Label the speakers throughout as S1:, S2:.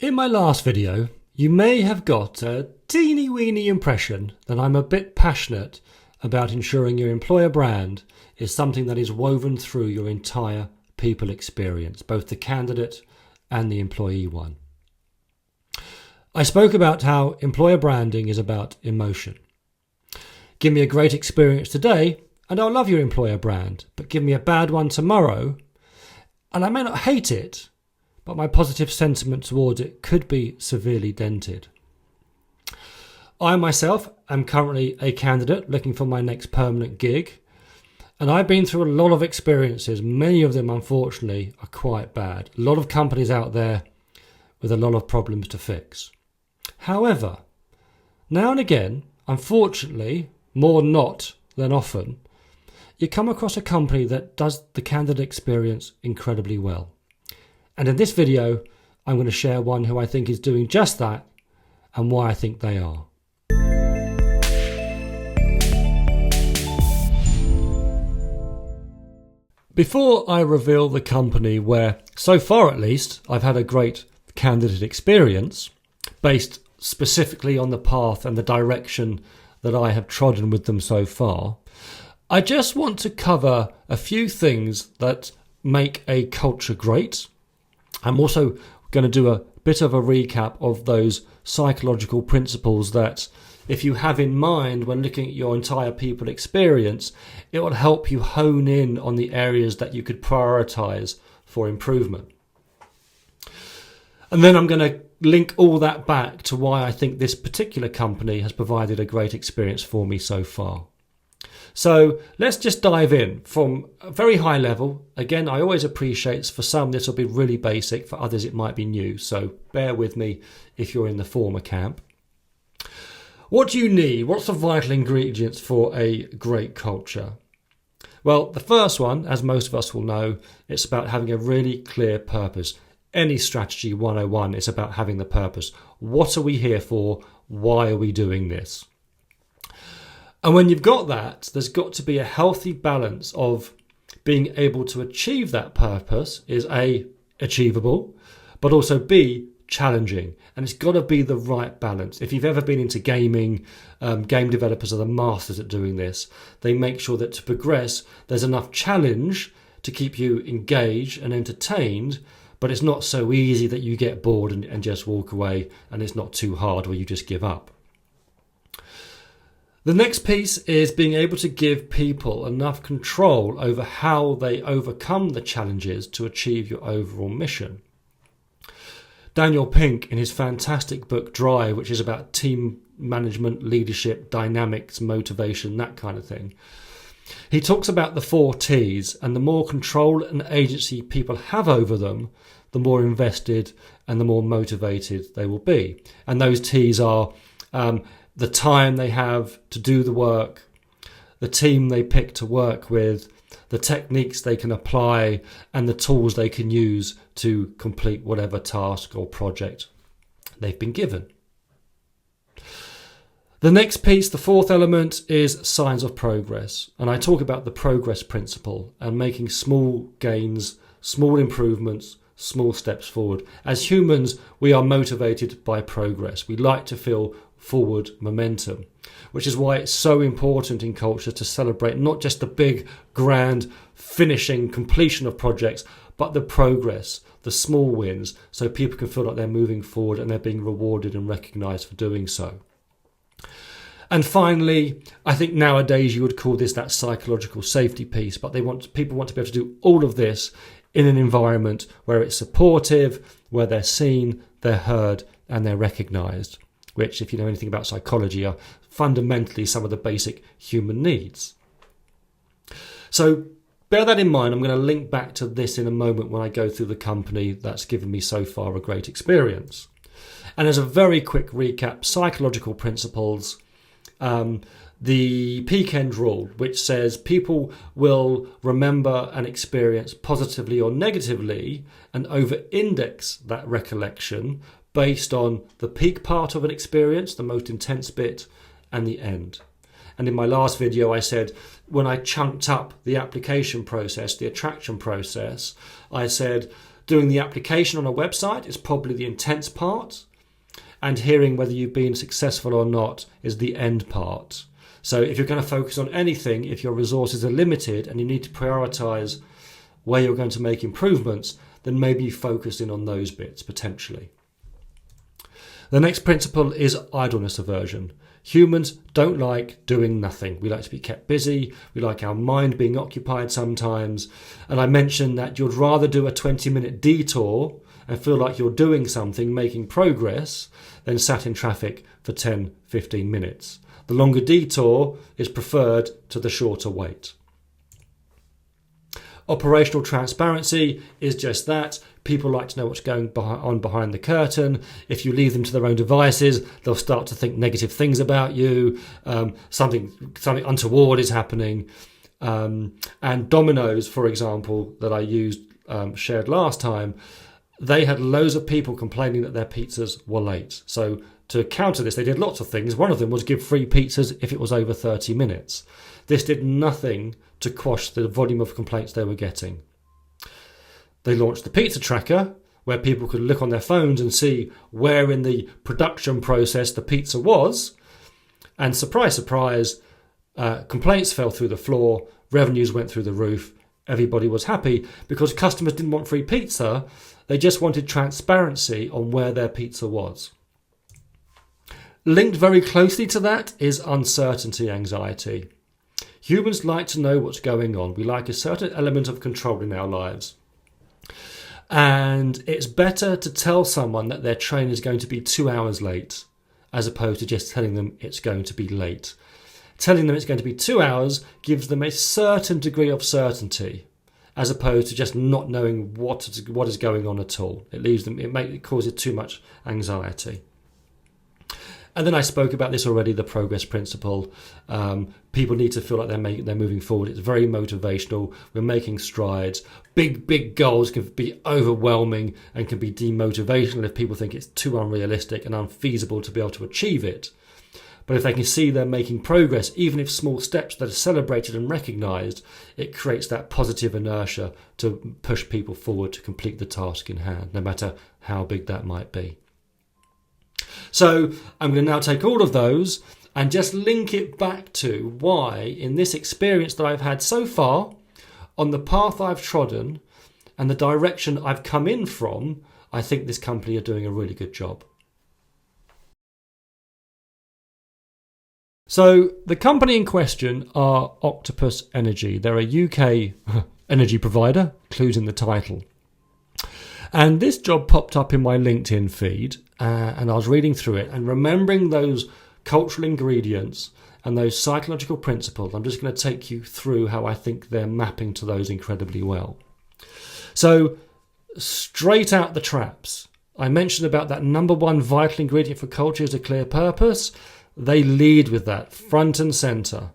S1: In my last video, you may have got a teeny weeny impression that I'm a bit passionate about ensuring your employer brand is something that is woven through your entire people experience, both the candidate and the employee one. I spoke about how employer branding is about emotion. Give me a great experience today and I'll love your employer brand, but give me a bad one tomorrow and I may not hate it, but my positive sentiment towards it could be severely dented. I myself am currently a candidate looking for my next permanent gig, and I've been through a lot of experiences. Many of them, unfortunately, are quite bad. A lot of companies out there with a lot of problems to fix. However, now and again, unfortunately, more not than often, you come across a company that does the candidate experience incredibly well. And in this video, I'm going to share one who I think is doing just that and why I think they are. Before I reveal the company where, so far at least, I've had a great candidate experience, based specifically on the path and the direction that I have trodden with them so far, I just want to cover a few things that make a culture great. I'm also going to do a bit of a recap of those psychological principles that, if you have in mind when looking at your entire people experience, it will help you hone in on the areas that you could prioritize for improvement. And then I'm going to link all that back to why I think this particular company has provided a great experience for me so far. So let's just dive in from a very high level. Again, I always appreciate for some this will be really basic, for others it might be new. So bear with me if you're in the former camp. What do you need? What's the vital ingredients for a great culture? Well, the first one, as most of us will know, it's about having a really clear purpose. Any strategy 101 is about having the purpose. What are we here for? Why are we doing this? And when you've got that, there's got to be a healthy balance of being able to achieve that purpose is A, achievable, but also B, challenging. And it's got to be the right balance. If you've ever been into gaming, game developers are the masters at doing this. They make sure that to progress, there's enough challenge to keep you engaged and entertained, but it's not so easy that you get bored and just walk away, and it's not too hard where you just give up. The next piece is being able to give people enough control over how they overcome the challenges to achieve your overall mission. Daniel Pink, in his fantastic book Drive, which is about team management, leadership, dynamics, motivation, that kind of thing, he talks about the 4 T's, and the more control and agency people have over them, the more invested and the more motivated they will be. And those T's are the time they have to do the work, the team they pick to work with, the techniques they can apply, and the tools they can use to complete whatever task or project they've been given. The next piece, the 4th element, is signs of progress. And I talk about the progress principle and making small gains, small improvements, small steps forward. As humans, we are motivated by progress. We like to feel forward momentum, which is why it's so important in culture to celebrate not just the big, grand, finishing completion of projects, but the progress, the small wins, so people can feel like they're moving forward and they're being rewarded and recognised for doing so. And finally, I think nowadays you would call this that psychological safety piece, but people want to be able to do all of this in an environment where it's supportive, where they're seen, they're heard, and they're recognised, which, if you know anything about psychology, are fundamentally some of the basic human needs. So bear that in mind. I'm going to link back to this in a moment when I go through the company that's given me so far a great experience. And as a very quick recap, psychological principles, the peak end rule, which says people will remember an experience positively or negatively and over-index that recollection based on the peak part of an experience, the most intense bit, and the end. And in my last video, I said when I chunked up the application process, the attraction process, I said Doing the application on a website is probably the intense part, and hearing whether you've been successful or not is the end part. So if you're going to focus on anything, if your resources are limited and you need to prioritize where you're going to make improvements, then maybe focus in on those bits potentially. The next principle is idleness aversion. Humans don't like doing nothing. We like to be kept busy. We like our mind being occupied sometimes. And I mentioned that you'd rather do a 20-minute detour and feel like you're doing something, making progress, than sat in traffic for 10, 15 minutes. The longer detour is preferred to the shorter wait. Operational transparency is just that. People like to know what's going on behind the curtain. If you leave them to their own devices, they'll start to think negative things about you. Something untoward is happening. And Domino's, for example, that I shared last time, they had loads of people complaining that their pizzas were late. So to counter this, they did lots of things. One of them was give free pizzas if it was over 30 minutes. This did nothing to quash the volume of complaints they were getting. They launched the pizza tracker, where people could look on their phones and see where in the production process the pizza was. And surprise, surprise, complaints fell through the floor, revenues went through the roof. Everybody was happy because customers didn't want free pizza. They just wanted transparency on where their pizza was. Linked very closely to that is uncertainty anxiety. Humans like to know what's going on. We like a certain element of control in our lives. And it's better to tell someone that their train is going to be 2 hours late as opposed to just telling them it's going to be late. Telling them it's going to be 2 hours gives them a certain degree of certainty as opposed to just not knowing what is going on at all. It causes too much anxiety. And then I spoke about this already, the progress principle. People need to feel like they're moving forward. It's very motivational. We're making strides. Big goals can be overwhelming and can be demotivational if people think it's too unrealistic and unfeasible to be able to achieve it. But if they can see they're making progress, even if small steps that are celebrated and recognised, it creates that positive inertia to push people forward to complete the task in hand, no matter how big that might be. So I'm going to now take all of those and just link it back to why, in this experience that I've had so far, on the path I've trodden and the direction I've come in from, I think this company are doing a really good job. So the company in question are Octopus Energy. They're a UK energy provider, clues in the title. And this job popped up in my LinkedIn feed, and I was reading through it and remembering those cultural ingredients and those psychological principles. I'm just going to take you through how I think they're mapping to those incredibly well. So straight out the traps, I mentioned about that number one vital ingredient for culture is a clear purpose. They lead with that front and centre.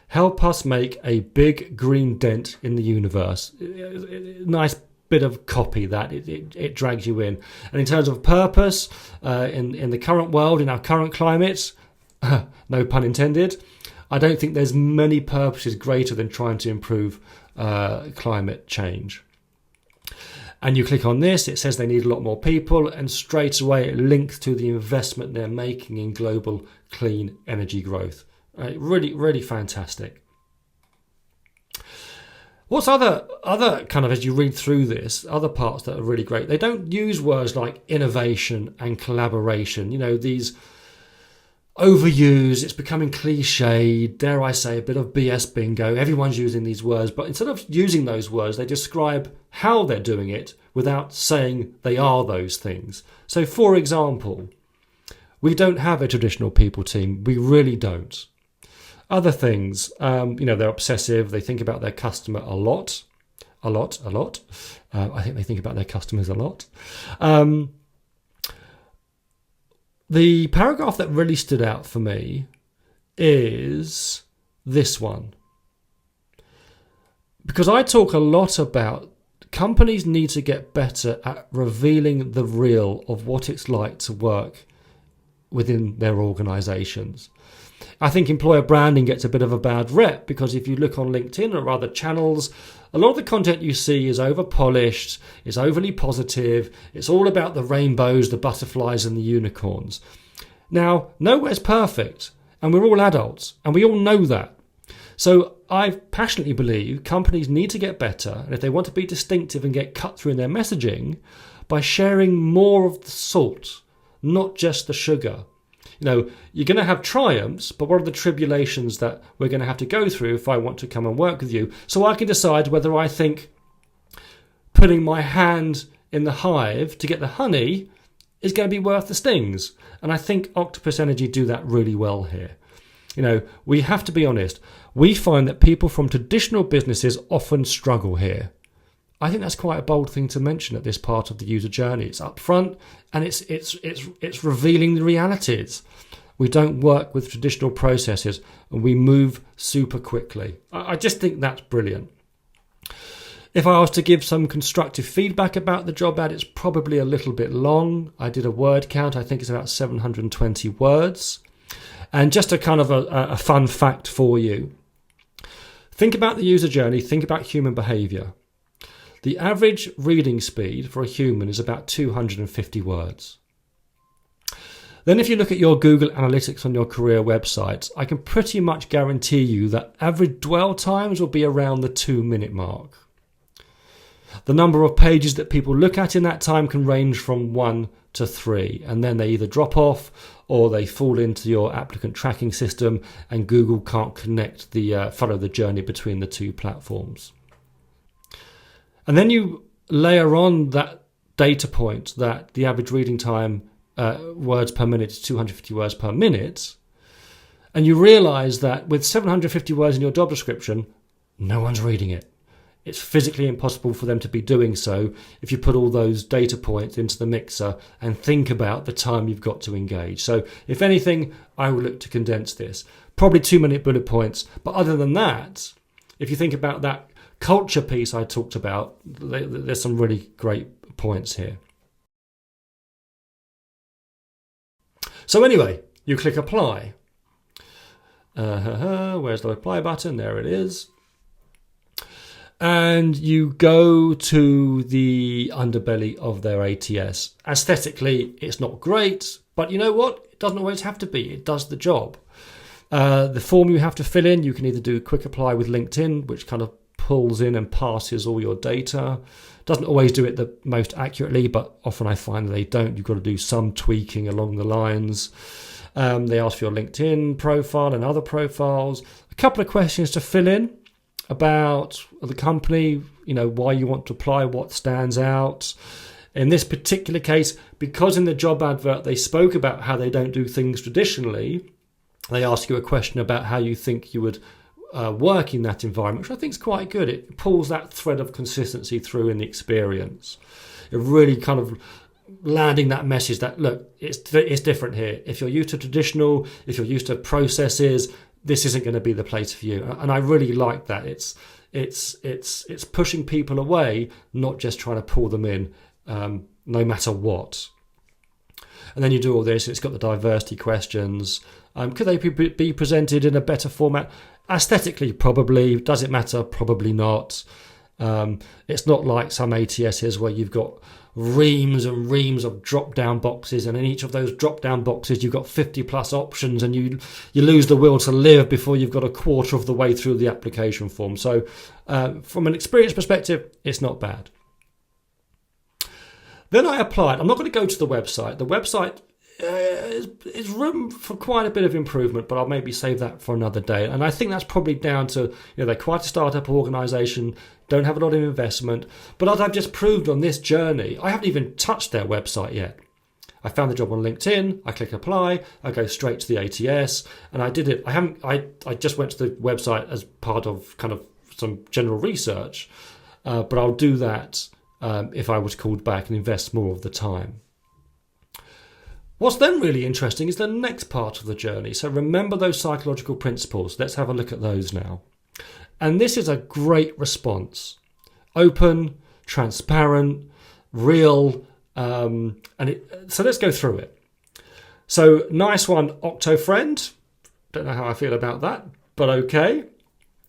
S1: Help us make a big green dent in the universe. Nice bit of copy that it drags you in. And in terms of purpose, in the current world, in our current climate, no pun intended, I don't think there's many purposes greater than trying to improve climate change. And you click on this, it says they need a lot more people, and straight away it links to the investment they're making in global clean energy growth. Really, really fantastic. What's other kind of, as you read through this, other parts that are really great, they don't use words like innovation and collaboration. You know, these overused, it's becoming cliche, dare I say, a bit of BS bingo. Everyone's using these words, but instead of using those words, they describe how they're doing it without saying they are those things. So, for example, we don't have a traditional people team. We really don't. Other things, they're obsessive. They think about their customer a lot. I think they think about their customers a lot. The paragraph that really stood out for me is this one. Because I talk a lot about companies need to get better at revealing the real of what it's like to work within their organisations. I think employer branding gets a bit of a bad rep because if you look on LinkedIn or other channels, a lot of the content you see is over polished, it's overly positive, it's all about the rainbows, the butterflies and the unicorns. Now, nowhere's perfect, and we're all adults, and we all know that. So I passionately believe companies need to get better, and if they want to be distinctive and get cut through in their messaging, by sharing more of the salt, not just the sugar. You're going to have triumphs, but what are the tribulations that we're going to have to go through if I want to come and work with you? So I can decide whether I think putting my hand in the hive to get the honey is going to be worth the stings. And I think Octopus Energy do that really well here. We have to be honest. We find that people from traditional businesses often struggle here. I think that's quite a bold thing to mention at this part of the user journey. It's upfront and it's revealing the realities. We don't work with traditional processes and we move super quickly. I just think that's brilliant. If I was to give some constructive feedback about the job ad, it's probably a little bit long. I did a word count. I think it's about 720 words. And just a kind of a fun fact for you. Think about the user journey. Think about human behavior. The average reading speed for a human is about 250 words. Then if you look at your Google Analytics on your career websites, I can pretty much guarantee you that average dwell times will be around the 2-minute mark. The number of pages that people look at in that time can range from 1 to 3, and then they either drop off or they fall into your applicant tracking system and Google can't connect follow the journey between the two platforms. And then you layer on that data point that the average reading time, words per minute, is 250 words per minute. And you realize that with 750 words in your job description, no one's reading it. It's physically impossible for them to be doing so if you put all those data points into the mixer and think about the time you've got to engage. So if anything, I would look to condense this. Probably 2-minute bullet points. But other than that, if you think about that culture piece I talked about, there's some really great points here. So anyway, you click apply. Where's the apply button? There it is. And you go to the underbelly of their ATS. Aesthetically, it's not great, but you know what? It doesn't always have to be. It does the job. The form you have to fill in, you can either do quick apply with LinkedIn, which kind of pulls in and passes all your data. Doesn't always do it the most accurately, but often I find that they don't. You've got to do some tweaking along the lines. They ask for your LinkedIn profile and other profiles. A couple of questions to fill in about the company, why you want to apply, what stands out. In this particular case, because in the job advert they spoke about how they don't do things traditionally, they ask you a question about how you think you would work in that environment, which I think is quite good. It pulls that thread of consistency through in the experience. It really kind of landing that message that, look, it's different here. If you're used to traditional, if you're used to processes, this isn't going to be the place for you. And I really like that. It's pushing people away, not just trying to pull them in, no matter what. And then you do all this. It's got the diversity questions. Could they be presented in a better format? Aesthetically, probably. Does it matter? Probably not. It's not like some ATSs where you've got reams and reams of drop-down boxes, and in each of those drop-down boxes you've got 50 plus options, and you lose the will to live before you've got a quarter of the way through the application form. So from an experience perspective, it's not bad. Then I applied. I'm not going to go to the website. The website is room for quite a bit of improvement, but I'll maybe save that for another day. And I think that's probably down to, they're quite a startup organisation, don't have a lot of investment. But as I've just proved on this journey, I haven't even touched their website yet. I found the job on LinkedIn, I click apply, I go straight to the ATS, and I did it. I just went to the website as part of kind of some general research, but I'll do that if I was called back and invest more of the time. What's then really interesting is the next part of the journey. So remember those psychological principles. Let's have a look at those now. And this is a great response. Open, transparent, real. So let's go through it. So nice one, Octo friend. Don't know how I feel about that, but okay.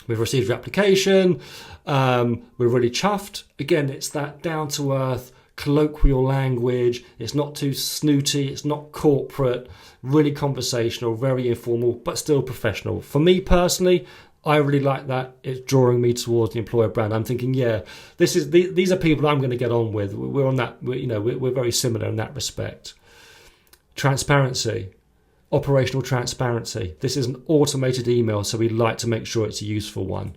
S1: We've received your application. We're really chuffed. Again, it's that down-to-earth, colloquial language. It's not too snooty. It's not corporate. Really conversational, very informal, but still professional. For me personally, I really like that. It's drawing me towards the employer brand. I'm thinking, yeah, these are people I'm going to get on with. We're on that. We're very similar in that respect. Transparency. Operational transparency. This is an automated email, so we like to make sure it's a useful one.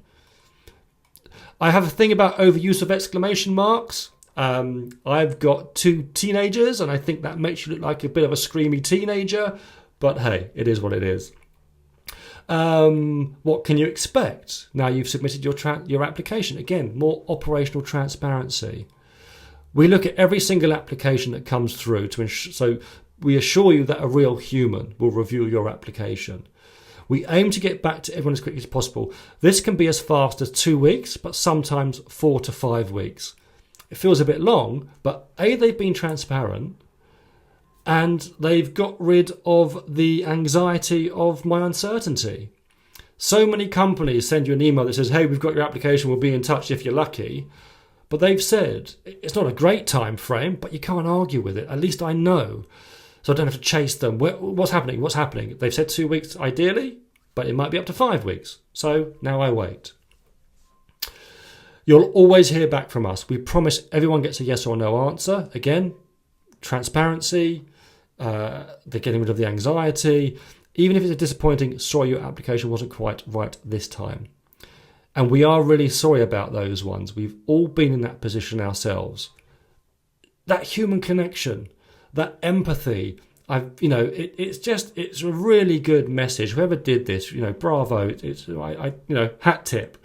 S1: I have a thing about overuse of exclamation marks. I've got 2 teenagers, and I think that makes you look like a bit of a screamy teenager, but hey, it is what it is. What can you expect now you've submitted your application? Again, more operational transparency. We look at every single application that comes through so we assure you that a real human will review your application. We aim to get back to everyone as quickly as possible. This can be as fast as 2 weeks, but sometimes 4 to 5 weeks. It feels a bit long, but A, they've been transparent, and they've got rid of the anxiety of my uncertainty. So many companies send you an email that says, hey, we've got your application, we'll be in touch if you're lucky. But they've said, it's not a great time frame, but you can't argue with it. At least I know. So I don't have to chase them. What's happening? What's happening? They've said 2 weeks ideally, but it might be up to 5 weeks. So now I wait. You'll always hear back from us. We promise everyone gets a yes or no answer. Again, transparency, they're getting rid of the anxiety. Even if it's disappointing, sorry, your application wasn't quite right this time. And we are really sorry about those ones. We've all been in that position ourselves. That human connection, that empathy, it's a really good message. Whoever did this, bravo. It's hat tip.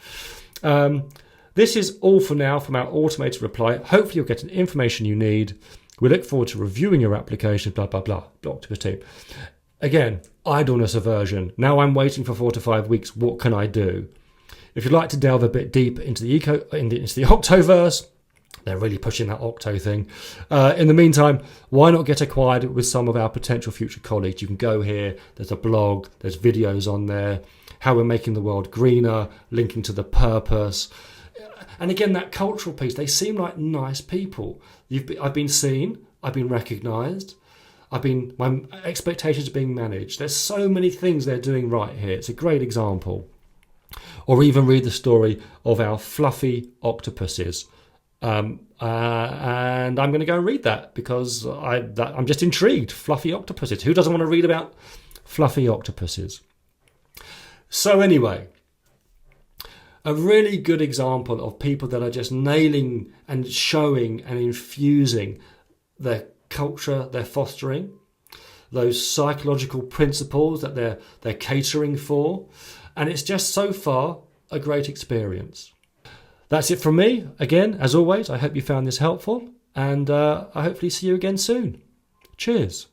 S1: This is all for now from our automated reply. Hopefully you'll get the information you need. We look forward to reviewing your application, blah, blah, blah, Octopus team. Again, idleness aversion. Now I'm waiting for 4 to 5 weeks. What can I do? If you'd like to delve a bit deep into the Octoverse, they're really pushing that Octo thing. In the meantime, why not get acquired with some of our potential future colleagues? You can go here. There's a blog. There's videos on there. How we're making the world greener, linking to the purpose. And again, that cultural piece. They seem like nice people. I've been seen. I've been recognised. My expectations are being managed. There's so many things they're doing right here. It's a great example. Or even read the story of our fluffy octopuses. And I'm going to go and read that because I'm just intrigued. Fluffy octopuses. Who doesn't want to read about fluffy octopuses? So anyway, a really good example of people that are just nailing and showing and infusing their culture they're fostering, those psychological principles that they're catering for. And it's just so far a great experience. That's it from me. Again, as always, I hope you found this helpful, and I hopefully see you again soon. Cheers.